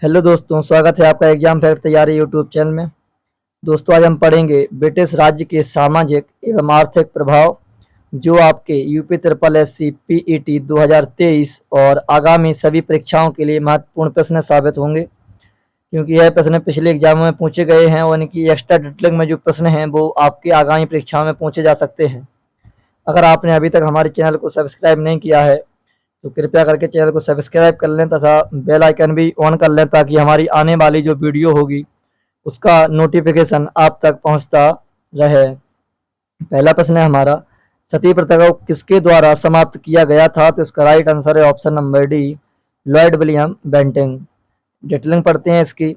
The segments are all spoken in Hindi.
हेलो दोस्तों, स्वागत है आपका एग्जाम फेयर तैयारी यूट्यूब चैनल में। दोस्तों, आज हम पढ़ेंगे ब्रिटिश राज्य के सामाजिक एवं आर्थिक प्रभाव, जो आपके UP triple S C PET 2023 और आगामी सभी परीक्षाओं के लिए महत्वपूर्ण प्रश्न साबित होंगे, क्योंकि यह प्रश्न पिछले एग्जामों में पूछे गए हैं और इनकी एक्स्ट्रा डिटेलिंग में जो प्रश्न हैं वो आपके आगामी परीक्षाओं में पूछे जा सकते हैं। अगर आपने अभी तक हमारे चैनल को सब्सक्राइब नहीं किया है तो कृपया करके चैनल को सब्सक्राइब कर लें तथा बेल आइकन भी ऑन कर लें, ताकि हमारी आने वाली जो वीडियो होगी उसका नोटिफिकेशन आप तक पहुंचता रहे। पहला प्रश्न है हमारा, सती प्रथा को किसके द्वारा समाप्त किया गया था? तो इसका राइट आंसर है option number D, lord William Bentinck. Detailing पढ़ते हैं इसकी।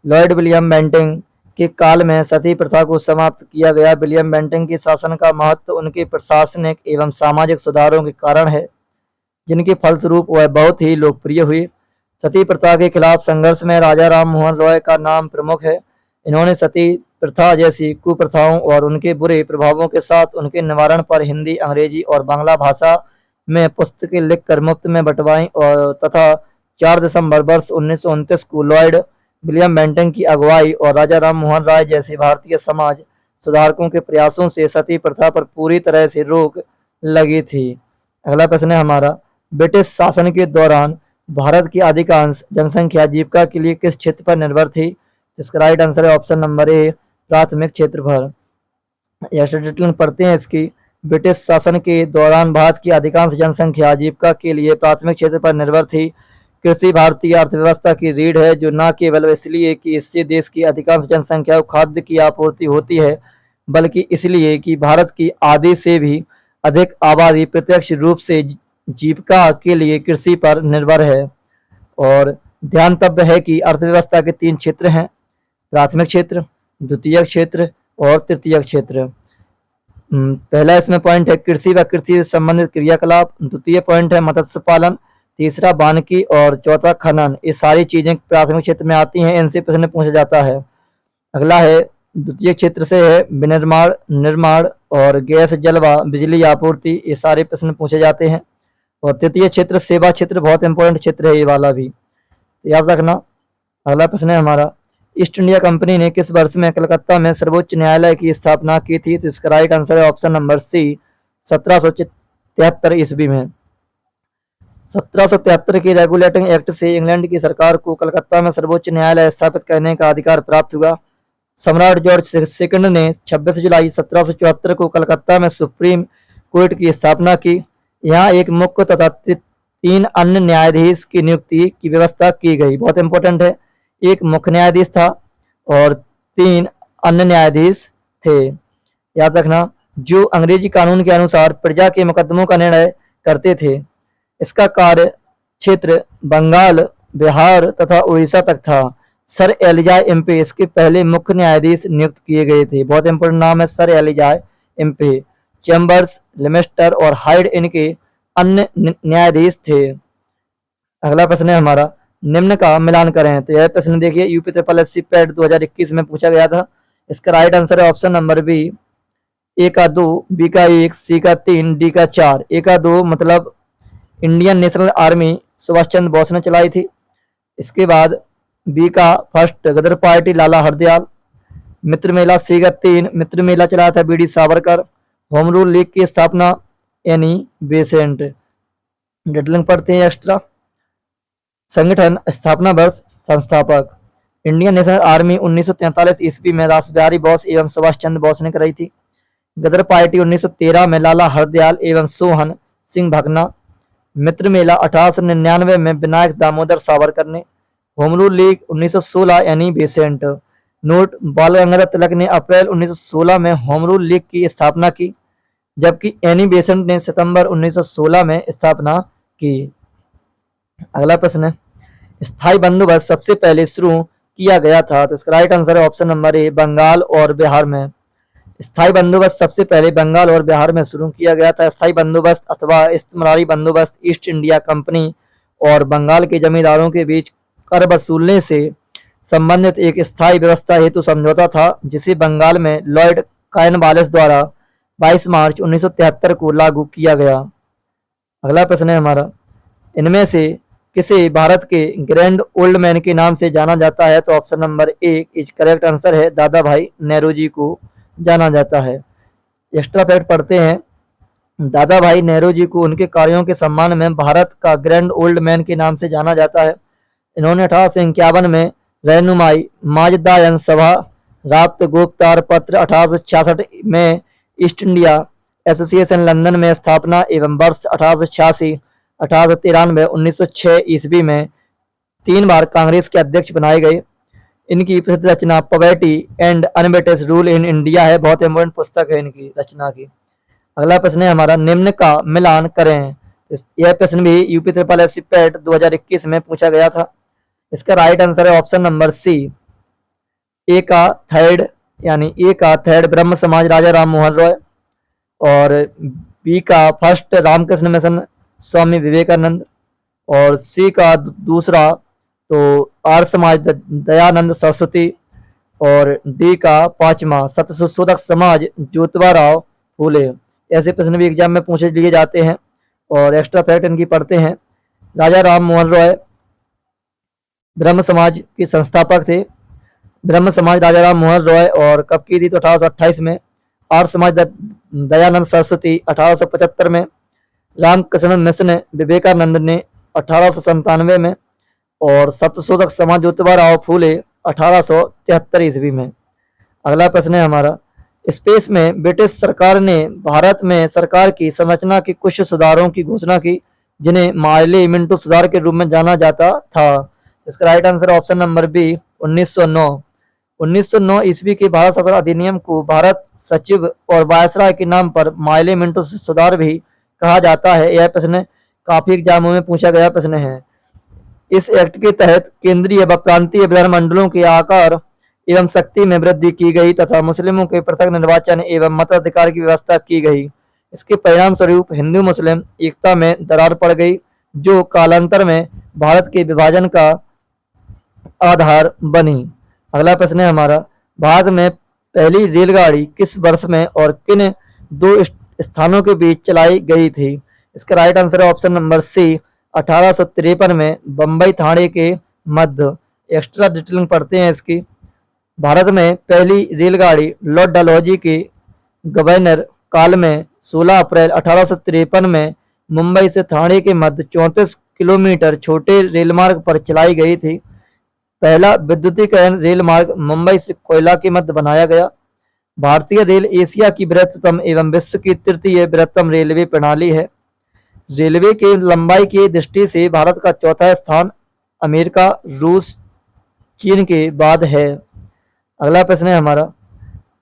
लॉर्ड विलियम बेंटिंग के काल में सती प्रथा को समाप्त किया गया। विलियम बेंटिंग के शासन का महत्व उनके प्रशासनिक एवं सामाजिक सुधारों के कारण है, जिनके फलस्वरूप वह बहुत ही लोकप्रिय हुई। सती प्रथा के खिलाफ संघर्ष में राजा राम मोहन रॉय का नाम प्रमुख है। इन्होंने सती प्रथा जैसी कुप्रथाओं और उनके बुरे प्रभावों के साथ उनके निवारण पर हिंदी, अंग्रेजी और बांग्ला भाषा में पुस्तकें लिखकर मुफ्त में बंटवाई और तथा 4 दिसंबर वर्ष 1929 को लॉर्ड विलियम बेंटिंग की अगुवाई और राजा राम मोहन राय जैसे भारतीय समाज सुधारकों के प्रयासों से सती प्रथा पर पूरी तरह से रोक लगी थी। अगला प्रश्न है हमारा, ब्रिटिश शासन के दौरान भारत की अधिकांश जनसंख्या जीविका के लिए किस क्षेत्र पर निर्भर थी? जिसका राइट आंसर है ऑप्शन नंबर ए, प्राथमिक क्षेत्रफल। डिटेल पढ़ते हैं इसकी। ब्रिटिश शासन के दौरान भारत की अधिकांश जनसंख्या जीविका के लिए प्राथमिक क्षेत्र पर निर्भर थी। कृषि भारतीय अर्थव्यवस्था की रीढ़ है, जो न केवल इसलिए कि इससे देश की अधिकांश जनसंख्या को खाद्य की आपूर्ति होती है, बल्कि इसलिए कि भारत की आधी से भी अधिक आबादी प्रत्यक्ष रूप से जीविका के लिए कृषि पर निर्भर है। और ध्यानतव्य है कि अर्थव्यवस्था के 3 क्षेत्र हैं, प्राथमिक क्षेत्र, द्वितीयक क्षेत्र और तृतीयक क्षेत्र। पहला इसमें पॉइंट है कृषि व कृषि से संबंधित क्रियाकलाप, द्वितीय पॉइंट है मत्स्य पालन, तीसरा वानिकी और चौथा खनन। ये सारी चीजें प्राथमिक क्षेत्र में आती हैं, इनसे प्रश्न पूछा जाता है। अगला है द्वितीय क्षेत्र से है विनिर्माण, निर्माण और गैस जल व बिजली आपूर्ति, ये सारे प्रश्न पूछे जाते हैं। और तृतीय क्षेत्र सेवा क्षेत्र, बहुत इंपॉर्टेंट क्षेत्र है ये वाला भी, तो याद रखना। अगला प्रश्न है हमारा, ईस्ट इंडिया कंपनी ने किस वर्ष में कलकत्ता में सर्वोच्च न्यायालय की स्थापना की थी? तो इसका राइट आंसर है ऑप्शन नंबर सी, 1773 ईस्वी में। 1773 के रेगुलेटिंग एक्ट से इंग्लैंड की सरकार को कलकत्ता में सर्वोच्च न्यायालय स्थापित करने का अधिकार प्राप्त हुआ। सम्राट जॉर्ज सेकंड ने 26 जुलाई 1774 को कलकत्ता में सुप्रीम कोर्ट की स्थापना की। यहाँ एक मुख्य तथा 3 अन्य न्यायाधीश की नियुक्ति की व्यवस्था की गई। बहुत इंपॉर्टेंट है, एक मुख्य न्यायाधीश था और 3 अन्य न्यायाधीश थे। याद रखना, जो अंग्रेजी कानून के अनुसार प्रजा के मुकदमों का निर्णय करते थे। इसका कार्य क्षेत्र बंगाल, बिहार तथा उड़ीसा तक था। सर एलिजा एम्पे इसके पहले मुख्य न्यायाधीश नियुक्त किए गए थे। बहुत इंपॉर्टेंट नाम है सर एलिजा एम्पे। चैम्बर्स, लेमेस्टर और हाइड इनके अन्य न्यायाधीश थे। अगला प्रश्न है हमारा, निम्न का मिलान करें। तो यह प्रश्न देखिए, UP triple S C PET 2021 में पूछा गया था। इसका राइट आंसर है ऑप्शन नंबर बी, ए का 2, बी का 1, सी का 3, डी का 4। ए का 2 मतलब Indian National Army Subhash Chandra Bose ने चलाई थी। इसके बाद बी का first Ghadar party Lala Hardayal. Mitra Mela, C का 3 मित्र मेला चलाया था V D Savarkar. Home rule league की स्थापना एनी बेसेंट। डिटेलिंग पढ़ते हैं एक्स्ट्रा। संगठन, स्थापना वर्ष, संस्थापक। इंडियन नेशनल आर्मी 1943 ईस्वी में रासबिहारी बोस एवं सुभाष चंद्र बोस ने कराई थी। गदर पार्टी 1913 में लाला हरदयाल एवं सोहन सिंह भकना। मित्र मेला 1899 में विनायक दामोदर सावरकर ने। Home rule league 1916 Annie Besant. Note, बाल गंगाधर तिलक ने अप्रैल 1916 में होम रूल लीग की स्थापना की, जबकि एनी बेसेंट ने सितंबर 1916 में स्थापना की। अगला प्रश्न है, स्थायी बंदोबस्त सबसे पहले शुरू किया गया था? तो इसका राइट आंसर है ऑप्शन नंबर ए, बंगाल और बिहार में। स्थायी बंदोबस्त सबसे पहले बंगाल और बिहार में शुरू किया गया था। स्थायी बंदोबस्त अथवा इस्तेमारी बंदोबस्त ईस्ट इंडिया कंपनी और बंगाल के जमींदारों के बीच कर वसूलने से संबंधित एक स्थायी व्यवस्था हेतु समझौता था, जिसे बंगाल में लॉर्ड कॉर्नवालिस द्वारा 22 मार्च 1973 को लागू किया गया। अगला प्रश्न है हमारा, इनमें से किसे भारत के ग्रैंड ओल्ड मैन के नाम से जाना जाता है? तो option number A is correct answer है, दादा भाई नेहरू को जाना जाता है। एक्स्ट्रा फैक्ट पढ़ते हैं। दादा भाई नेहरू को उनके कार्यों के सम्मान में भारत का ग्रैंड ओल्ड मैन के नाम से जाना जाता है। इन्होंने 1851 में रहनुमाई माजदायन सभा राब्त गुप्तार पत्र 1866 में ईस्ट इंडिया एसोसिएशन लंदन में स्थापना एवं वर्ष 1886 1893 1906 ईस्वी में 3 बार कांग्रेस के अध्यक्ष बनाए गए। इनकी प्रसिद्ध रचना poverty and un British rule in India है, बहुत इंपॉर्टेंट पुस्तक है इनकी रचना की। अगला प्रश्न है हमारा, निम्न का मिलान करें। यह प्रश्न भी यूपी ट्रिपल एस पेट 2021 में पूछा गया था। इसका राइट आंसर है ऑप्शन नंबर सी, ए का थर्ड ब्रह्म समाज राजा राम मोहन रॉय, और बी का फर्स्ट रामकृष्ण मिशन स्वामी विवेकानंद, और सी का दूसरा तो आर्य समाज दयानंद सरस्वती, और डी का पांचवा सत्यशोधक समाज ज्योतिबा राव फूले। ऐसे प्रश्न भी एग्जाम में पूछे लिए जाते हैं। और एक्स्ट्रा फैक्ट इनकी पढ़ते हैं। राजा राम मोहन रॉय ब्रह्म समाज के संस्थापक थे। ब्रह्म समाज राजा राम मोहन रॉय और कब की थी? तो 1828 में। आर्य समाज दयानंद सरस्वती 1875 में। रामकृष्ण मिशन विवेकानंद ने 1897 में, और सत्यशोधक समाज ज्योतिबा राव फूले 1873 ईस्वी में। अगला प्रश्न है हमारा, स्पेस में ब्रिटिश सरकार ने भारत में सरकार की संरचना के कुछ सुधारों की घोषणा की, जिन्हें मार्ले मिंटो सुधार के रूप में जाना जाता था। इसका right answer option number B 1909। 1909 ईस्वी के भारत शासन अधिनियम को भारत सचिव और वायसराय के नाम पर मार्ले मिंटो सुधार भी कहा जाता है। यह प्रश्न काफी एग्जामों में पूछा गया प्रश्न है। इस एक्ट के तहत केंद्रीय व प्रांतीय विधानमंडलों के आकार एवं शक्ति में वृद्धि की गई तथा मुस्लिमों के पृथक निर्वाचन एवं मताधिकार की व्यवस्था की गई। इसके परिणाम स्वरूप हिंदू मुस्लिम एकता में दरार पड़ गई, जो कालांतर में भारत के विभाजन का आधार बनी। अगला प्रश्न है हमारा, भारत में पहली रेलगाड़ी किस वर्ष में और किन दो स्थानों के बीच चलाई गई थी? इसका राइट आंसर है ऑप्शन नंबर सी 1853 में बम्बई थाने के मध्य। एक्स्ट्रा डिटेलिंग पढ़ते हैं इसकी। भारत में पहली रेलगाड़ी लॉर्ड डलहौजी के गवर्नर काल में 16 अप्रैल 1853 में मुंबई से ठाणे के मध्य 34 किलोमीटर छोटे रेलमार्ग पर चलाई गई थी। पहला विद्युतीकरण रेल मार्ग मुंबई से कोयला के मध्य बनाया गया। भारतीय रेल एशिया की बृहत्तम एवं विश्व की तृतीय बृहत्तम रेलवे प्रणाली है। रेलवे की लंबाई की दृष्टि से भारत का चौथा स्थान अमेरिका, रूस, चीन के बाद है। अगला प्रश्न है हमारा,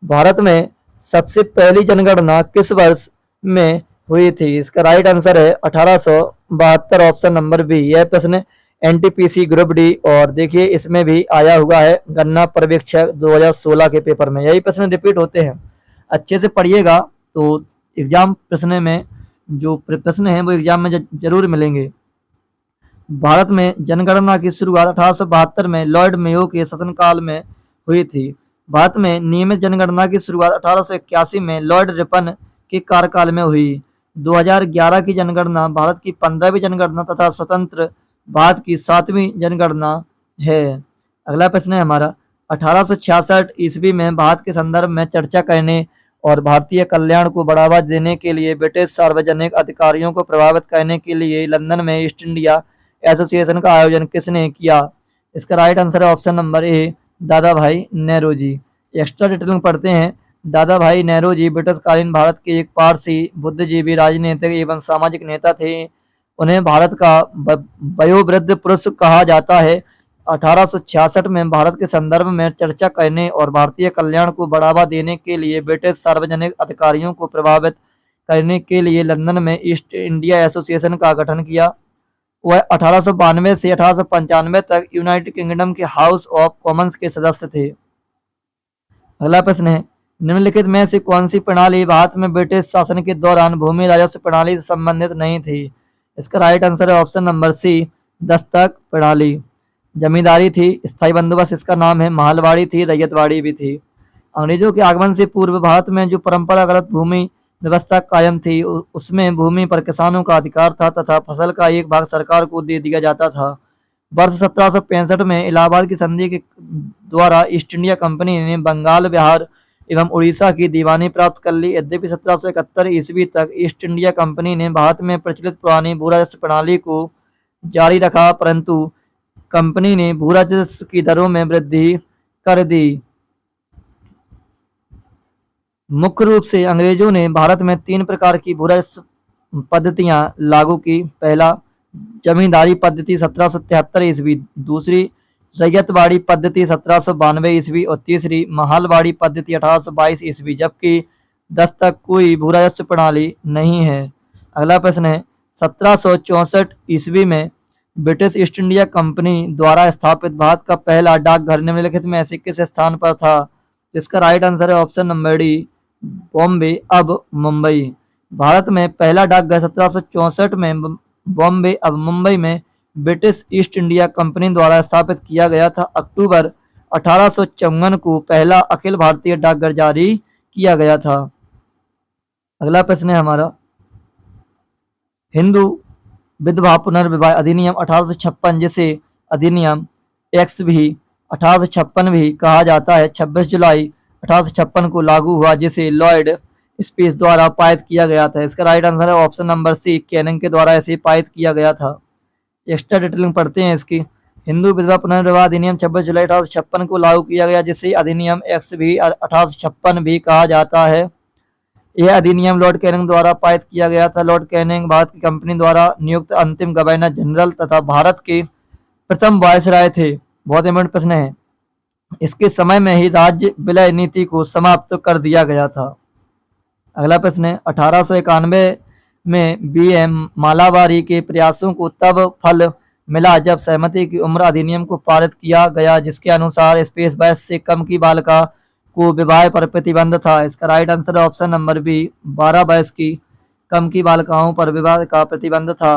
भारत में सबसे पहली जनगणना किस वर्ष में हुई थी? इसका राइट आंसर है 1872 ऑप्शन नंबर बी। यह प्रश्न एनटीपीसी ग्रुप डी और देखिए इसमें भी आया हुआ है गणना पर्यवेक्षक 2016 के पेपर में। यही प्रश्न रिपीट होते हैं, अच्छे से पढ़िएगा तो एग्जाम प्रश्न में जो प्रश्न है वो एग्जाम में जरूर मिलेंगे। भारत में जनगणना की शुरुआत 1872 में लॉर्ड मेयो के शासनकाल में हुई थी। भारत में नियमित जनगणना की शुरुआत 1881 में लॉर्ड रिपन के कार्यकाल में हुई। 2011 की जनगणना भारत की 15वीं जनगणना तथा स्वतंत्र भारत की 7वीं जनगणना है। अगला प्रश्न है हमारा, 1866 ईस्वी में भारत के संदर्भ में चर्चा करने और भारतीय कल्याण को बढ़ावा देने के लिए ब्रिटिश सार्वजनिक अधिकारियों को प्रभावित करने के लिए लंदन में ईस्ट इंडिया एसोसिएशन का आयोजन किसने किया? इसका राइट आंसर है ऑप्शन नंबर ए दादा भाई नेहरू जी। एक्स्ट्रा डिटेलिंग पढ़ते हैं। दादा भाई नेहरू जी ब्रिटिशकालीन भारत के एक पारसी बुद्धिजीवी राजनीतिक एवं सामाजिक नेता थे। उन्हें भारत का वयोवृद्ध पुरुष कहा जाता है। 1866 में भारत के संदर्भ में चर्चा करने और भारतीय कल्याण को बढ़ावा देने के लिए ब्रिटिश सार्वजनिक अधिकारियों को प्रभावित करने के लिए लंदन में ईस्ट इंडिया एसोसिएशन का गठन किया। वह 1892 से 1895 तक यूनाइटेड किंगडम के हाउस ऑफ कॉमन्स के सदस्य थे। अगला प्रश्न है, निम्नलिखित में से कौन सी प्रणाली भारत में ब्रिटिश शासन के दौरान भूमि राजस्व प्रणाली से संबंधित नहीं थी? इसका राइट आंसर है ऑप्शन नंबर सी दस्तक प्रणाली। जमींदारी थी, स्थायी बंदोबस्त इसका नाम है, महलवाड़ी थी, रैयतवाड़ी भी थी। अंग्रेजों के आगमन से पूर्व भारत में जो परंपरागत भूमि व्यवस्था कायम थी। उसमें भूमि पर किसानों का अधिकार था तथा फसल का एक भाग सरकार को दे दिया जाता था। वर्ष 1765 में इलाहाबाद की संधि के द्वारा ईस्ट इंडिया कंपनी ने बंगाल, बिहार एवं उड़ीसा की दीवानी प्राप्त कर ली। यद्यपि 1771 ईस्वी तक ईस्ट इंडिया कंपनी ने भारत में प्रचलित पुरानी भू राजस्व प्रणाली को जारी रखा, परंतु कंपनी ने भू राजस्व की दरों में वृद्धि कर दी। मुख्य रूप से अंग्रेजों ने भारत में 3 प्रकार की भू राजस्व पद्धतियां लागू की। पहला, जमींदारी पद्धति 1773 ईस्वी। दूसरी, रैयतवाड़ी पद्धति 1792 ईस्वी। और तीसरी, महालवाड़ी पद्धति 1822 ईस्वी। जबकि 10 तक कोई भू राजस्व प्रणाली नहीं है। अगला प्रश्न है, 1764 ईस्वी में ब्रिटिश ईस्ट इंडिया कंपनी द्वारा स्थापित भारत का पहला डाकघर निम्नलिखित में से किस स्थान पर था? इसका राइट आंसर है ऑप्शन नंबर डी, बॉम्बे अब मुंबई। भारत में पहला डाकघर 1764 में बॉम्बे अब मुंबई में ब्रिटिश ईस्ट इंडिया कंपनी द्वारा स्थापित किया गया था। अक्टूबर 1854 को पहला अखिल भारतीय डाकघर जारी किया गया था। अगला प्रश्न है हमारा, हिंदू विधवा पुनर्विवाह अधिनियम 1856, जिसे अधिनियम एक्स भी 1856 भी कहा जाता है, 26 जुलाई 1856 को लागू हुआ, जिसे लॉर्ड स्पीच द्वारा पारित किया गया था। इसका राइट आंसर है ऑप्शन नंबर सी, कैनिंग के द्वारा इसे पारित किया गया था। एक्स्ट्रा डिटेलिंग पढ़ते हैं इसकी। हिंदू विधवा पुनर्विवाह अधिनियम 26 जुलाई 1856 को लागू किया गया, जिसे अधिनियम एक्स भी 1856 भी कहा जाता है। यह अधिनियम लॉर्ड कैनिंग द्वारा पारित किया गया था। लॉर्ड कैनिंग भारत की कंपनी द्वारा नियुक्त अंतिम गवर्नर जनरल तथा भारत के प्रथम वायसराय थे। बहुत इंपॉर्टेंट प्रश्न है। इसके समय में ही राज्य विलय नीति को समाप्त कर दिया गया था। अगला प्रश्न है, 1891 में बी.एम. मालाबारी के प्रयासों को तब फल मिला जब सहमति की उम्र अधिनियम को पारित किया गया, जिसके अनुसार स्पेस 22 से कम की बालिका को विवाह पर प्रतिबंध था। इसका राइट आंसर है ऑप्शन नंबर बी, 12 वर्ष की कम की बालिकाओं पर विवाह का प्रतिबंध था।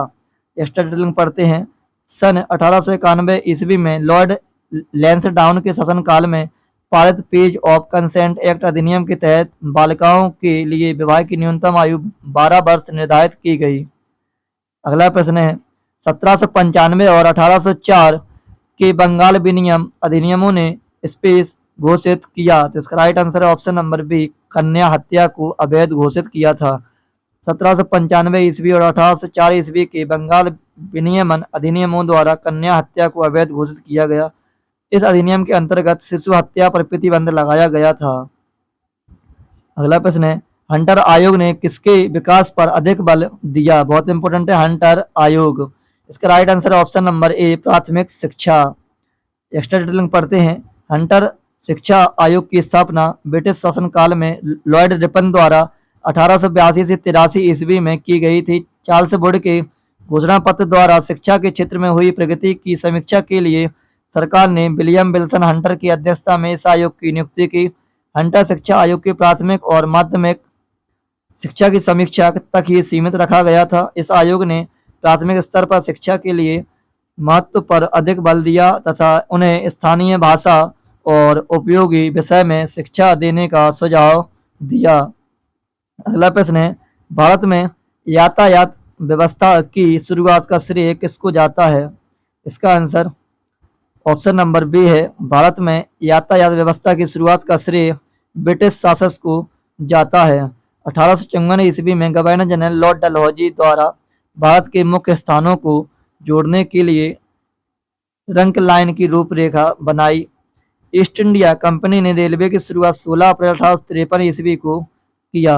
एक्स्ट्रा डिटेलिंग पढ़ते हैं। सन 1891 ईस्वी में लॉर्ड लैंसडाउन के शासनकाल में पारित पेज ऑफ कंसेंट एक्ट अधिनियम के तहत बालिकाओं के लिए विवाह की न्यूनतम आयु 12 वर्ष निर्धारित की गई। अगला प्रश्न है, 1795 और 1804 के बंगाल विनिमय अधिनियमों ने स्पेस घोषित किया। तो इसका राइट आंसर है ऑप्शन नंबर बी, कन्या हत्या को अवैध घोषित किया था। 1795 ईस्वी और 1804 ईस्वी के बंगाल विनियमन अधिनियमों द्वारा कन्या हत्या को अवैध घोषित किया गया। इस अधिनियम के अंतर्गत शिशु हत्या पर प्रतिबंध लगाया गया था। अगला प्रश्न है, हंटर आयोग ने किसके विकास पर अधिक बल दिया? बहुत इंपॉर्टेंट है हंटर आयोग। इसका राइट आंसर है ऑप्शन नंबर ए, प्राथमिक शिक्षा। एक्स्ट्रा डिटेलिंग पढ़ते हैं। हंटर शिक्षा आयोग की स्थापना ब्रिटिश शासनकाल में लॉर्ड रिपन द्वारा 1882 से 83 ईस्वी में की गई थी। चार्ल्स वुड के घोषणा पत्र द्वारा शिक्षा के क्षेत्र में हुई प्रगति की समीक्षा के लिए सरकार ने विलियम विल्सन हंटर की अध्यक्षता में इस आयोग की नियुक्ति की। हंटर शिक्षा आयोग की प्राथमिक और माध्यमिक शिक्षा की समीक्षा तक ही सीमित रखा गया था। इस आयोग ने प्राथमिक स्तर पर शिक्षा के लिए महत्व पर अधिक बल दिया तथा उन्हें स्थानीय भाषा और उपयोगी विषय में शिक्षा देने का सुझाव दिया। अगला प्रश्न है, भारत में यातायात व्यवस्था की शुरुआत का श्रेय किसको जाता है? इसका आंसर ऑप्शन नंबर बी है, भारत में यातायात व्यवस्था की शुरुआत का श्रेय ब्रिटिश शासक को जाता है। 1854 ईस्वी में गवर्नर जनरल लॉर्ड डलहौजी द्वारा भारत के मुख्य स्थानों को जोड़ने के लिए रंक लाइन की रूपरेखा बनाई। ईस्ट इंडिया कंपनी ने रेलवे की शुरुआत 16 अप्रैल 1853 ईस्वी को किया।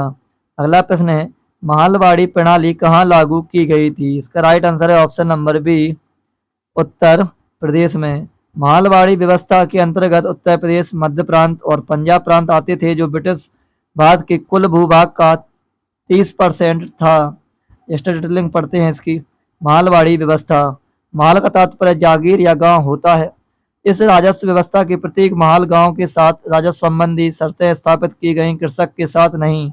अगला प्रश्न है, महालवाड़ी प्रणाली कहाँ लागू की गई थी? इसका राइट आंसर है option number B, Uttar Pradesh में। महालवाड़ी व्यवस्था के अंतर्गत उत्तर प्रदेश, मध्य प्रांत और पंजाब प्रांत आते थे, जो ब्रिटिश भारत के कुल भूभाग का 30% था। एक्स्ट्रा डिटेलिंग पढ़ते हैं इसकी। महालवाड़ी व्यवस्था, महाल का तात्पर्य जागीर या गांव होता है। इस राजस्व व्यवस्था के प्रत्येक महाल गांव के साथ राजस्व संबंधी शर्तें स्थापित की गई, कृषक के साथ नहीं।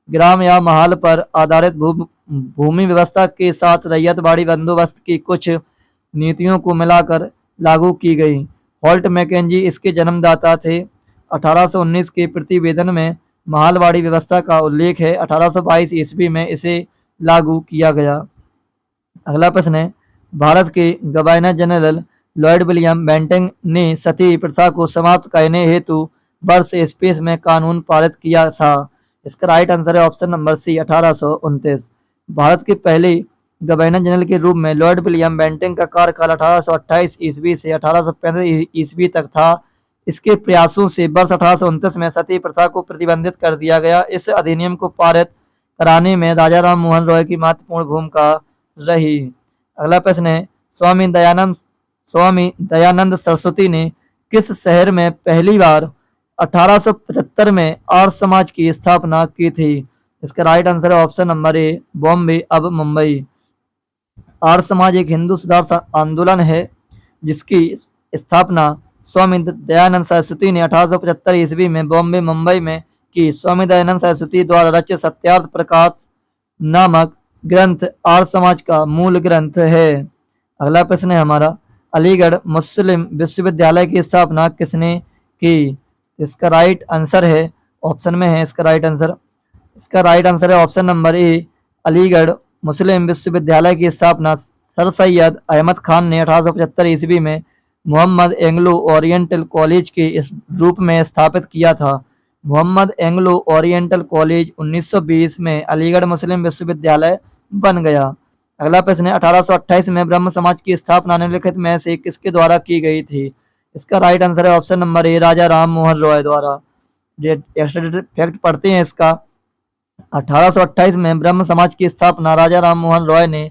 ग्राम या महाल पर आधारित भूमि व्यवस्था के साथ रैयतवाड़ी बंदोबस्त की कुछ नीतियों को मिलाकर लागू की गई। हॉल्ट मैकेंजी इसके जन्मदाता थे। 1819 के प्रतिवेदन में महालवाड़ी व्यवस्था का उल्लेख है। 1822 ईस्वी में इसे लागू किया गया। अगला प्रश्न है, भारत के governor general Lord William Bentinck ने सती प्रथा को समाप्त करने हेतु वर्ष स्पेस में कानून पारित किया था। इसका राइट आंसर है ऑप्शन नंबर सी 1829। भारत के पहले गवर्नर जनरल के रूप में लॉर्ड विलियम बेंटिंक का कार्यकाल 1828 ईस्वी से 1835 ईस्वी तक था। इसके प्रयासों से वर्ष 1829 में सती प्रथा को प्रतिबंधित कर दिया गया। इस अधिनियम को पारित कराने में राजा राम मोहन रॉय की महत्वपूर्ण भूमिका रही। अगला प्रश्न है, स्वामी दयानंद सरस्वती ने किस शहर में पहली बार 1875 में आर्य समाज की स्थापना की थी? इसका राइट आंसर है ऑप्शन नंबर ए बॉम्बे, अब मुंबई। आर्य समाज एक हिंदू सुधार आंदोलन है जिसकी स्थापना स्वामी दयानंद सरस्वती ने 1875 ईस्वी में बॉम्बे मुंबई में की। स्वामी दयानंद सरस्वती द्वारा रचित सत्यार्थ प्रकाश नामक ग्रंथ आर्य समाज का मूल ग्रंथ है। अगला प्रश्न है हमारा, अलीगढ़ मुस्लिम विश्वविद्यालय की स्थापना किसने की? इसका राइट आंसर है ऑप्शन में है इसका राइट आंसर है ऑप्शन नंबर ए अलीगढ़ मुस्लिम विश्वविद्यालय की स्थापना सर सैयद अहमद खान ने 1875 ईस्वी में मोहम्मद एंग्लो ओरिएंटल कॉलेज के इस रूप में स्थापित किया था। मोहम्मद एंग्लो ओरिएंटल कॉलेज 1920 में अलीगढ़ मुस्लिम विश्वविद्यालय बन गया। अगला प्रश्न है, 1828 में ब्रह्म समाज की स्थापना निम्नलिखित में से किसके द्वारा की गई थी? इसका राइट आंसर है ऑप्शन नंबर ए राजा राम मोहन रॉय द्वारा। फैक्ट पढ़ते हैं इसका। 1828 में ब्रह्म समाज की स्थापना राजा राम मोहन रॉय ने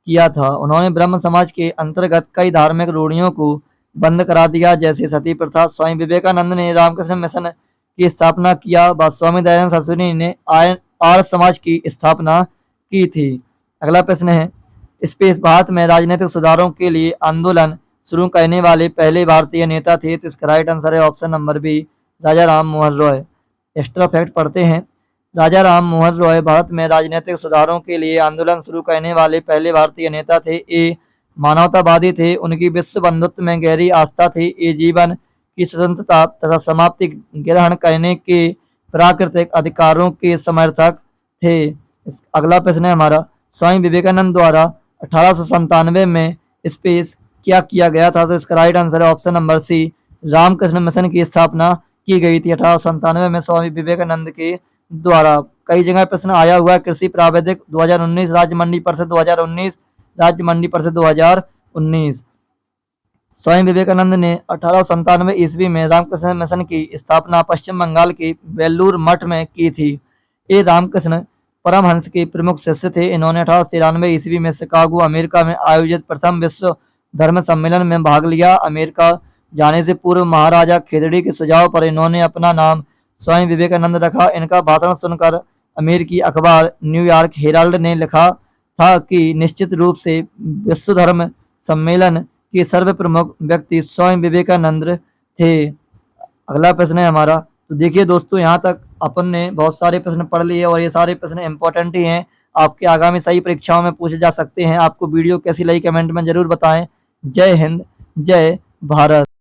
किया था। उन्होंने ब्रह्म समाज के अंतर्गत कई धार्मिक रूढ़ियों को बंद करा दिया, जैसे सती प्रथा। स्वामी विवेकानंद ने रामकृष्ण मिशन की स्थापना किया व स्वामी दयानंद सरस्वती ने आर्य समाज की स्थापना की थी। अगला प्रश्न है, स्पेस भारत में राजनीतिक सुधारों के लिए आंदोलन शुरू करने वाले पहले भारतीय नेता थे। तो इसका राइट आंसर है ऑप्शन नंबर बी राजा राम मोहन रॉय। एक्स्ट्रा फैक्ट पढ़ते हैं। राजा राम मोहन रॉय भारत में राजनीतिक सुधारों के लिए आंदोलन शुरू करने वाले पहले भारतीय नेता थे। ए मानवतावादी थे। उनकी विश्व बंधुत्व में गहरी आस्था थी। ए जीवन की स्वतंत्रता तथा समाप्ति ग्रहण करने के प्राकृतिक अधिकारों के समर्थक थे। अगला प्रश्न है हमारा, स्वामी विवेकानंद द्वारा 1897 में स्पेस क्या किया गया था? तो इसका राइट आंसर है option number C Ramakrishna mission की स्थापना की गई थी 1897 में स्वामी विवेकानंद के द्वारा। कई जगह प्रश्न आया हुआ है। कृषि प्रावैधिक 2019, राज्य मंडी परिषद 2019, राज्य मंडी परिषद 2019। स्वामी विवेकानंद ने 1897 ईस्वी में रामकृष्ण मिशन की स्थापना पश्चिम बंगाल के वेल्लूर मठ में की थी। ये रामकृष्ण परमहंस के प्रमुख शिष्य थे। इन्होंने 1893 ईस्वी में शिकागो अमेरिका में आयोजित प्रथम विश्व धर्म सम्मेलन में भाग लिया। अमेरिका जाने से पूर्व महाराजा खेतड़ी के सुझाव पर इन्होंने अपना नाम स्वामी विवेकानंद रखा। इनका भाषण सुनकर अमेरिकी अखबार न्यूयॉर्क हेराल्ड ने लिखा था कि निश्चित रूप से विश्व धर्म सम्मेलन के सर्व प्रमुख व्यक्ति स्वामी विवेकानंद थे। अगला प्रश्न है हमारा। तो देखिए दोस्तों, यहाँ तक अपन ने बहुत सारे प्रश्न पढ़ लिए और ये सारे प्रश्न इंपॉर्टेंट ही हैं। आपके आगामी सही परीक्षाओं में पूछे जा सकते हैं। आपको वीडियो कैसी लगी कमेंट में जरूर बताएं। जय हिंद, जय भारत।